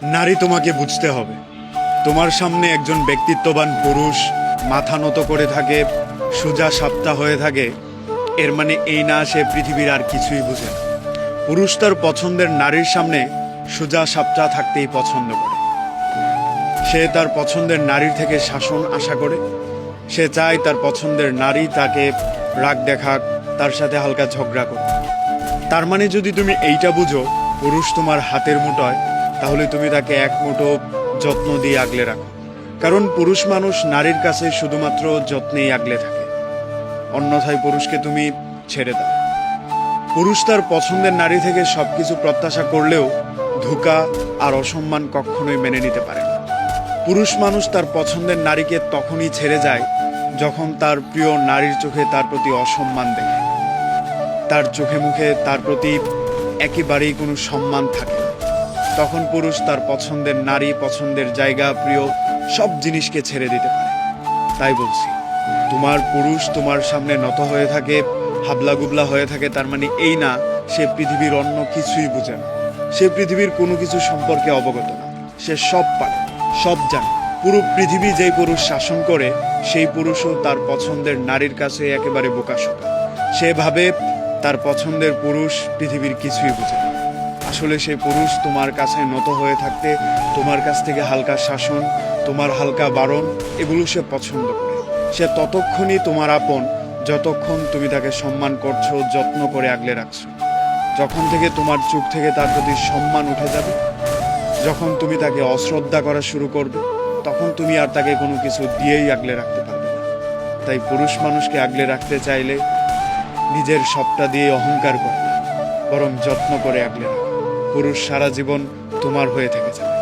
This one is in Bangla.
নারী তোমাকে বুঝতে হবে। তোমার সামনে একজন ব্যক্তিত্ববান পুরুষ মাথা নত করে থাকে, সোজা সাপটা হয়ে থাকে, এর মানে এই না সে পৃথিবীর আর কিছুই বুঝে না। পুরুষ তার পছন্দের নারীর সামনে সোজা সাপটা থাকতেই পছন্দ করে। সে তার পছন্দের নারীর থেকে শাসন আশা করে। সে চায় তার পছন্দের নারী তাকে রাগ দেখাক, তার সাথে হালকা ঝগড়া করে। তার মানে যদি তুমি এইটা বুঝো পুরুষ তোমার হাতের মুঠোয়, তাহলে তুমি তাকে এক মুঠো যত্ন দিয়ে আগলে রাখো। কারণ পুরুষ মানুষ নারীর কাছে শুধুমাত্র যত্নেই আগলে থাকে, অন্যথায় পুরুষকে তুমি ছেড়ে দাও। পুরুষ তার পছন্দের নারী থেকে সবকিছু প্রত্যাশা করলেও ধোঁকা আর অসম্মান কখনোই মেনে নিতে পারে না। পুরুষ মানুষ তার পছন্দের নারীকে তখনই ছেড়ে যায় যখন তার প্রিয় নারীর চোখে তার প্রতি অসম্মান দেখে, তার চোখে মুখে তার প্রতি একেবারেই কোনো সম্মান থাকে না। তখন পুরুষ তার পছন্দের নারী, পছন্দের জায়গা, প্রিয় সব জিনিসকে ছেড়ে দিতে পারে। তাই বলছি, তোমার পুরুষ তোমার সামনে নত হয়ে থাকে, হাবলা গুবলা হয়ে থাকে, তার মানে এই না সে পৃথিবীর অন্য কিছুই বুঝে না, সে পৃথিবীর কোনো কিছু সম্পর্কে অবগত না। সে সব পারে, সব জানে। পুরো পৃথিবী যেই পুরুষ শাসন করে, সেই পুরুষও তার পছন্দের নারীর কাছে একেবারে বোকাশোকা। সে ভাবে তার পছন্দের পুরুষ পৃথিবীর কিছুই বুঝে না। আসলে সেই পুরুষ তোমার কাছে নত হয়ে থাকতে, তোমার কাছ থেকে হালকা শাসন, তোমার হালকা বারণ, এগুলো সে পছন্দ করে। সে ততক্ষণই তোমার আপন যতক্ষণ তুমি তাকে সম্মান করছো, যত্ন করে আগলে রাখছো। যখন থেকে তোমার চোখ থেকে তার প্রতি সম্মান উঠে যাবে, যখন তুমি তাকে অশ্রদ্ধা করা শুরু করবে, তখন তুমি আর তাকে কোনো কিছু দিয়েই আগলে রাখতে পারবে না। তাই পুরুষ মানুষকে আগলে রাখতে চাইলে নিজের সবটা দিয়ে অহংকার করে না, বরং যত্ন করে আগলে রাখো। পুরুষ সারা জীবন তোমার হয়ে থেকে যাবে।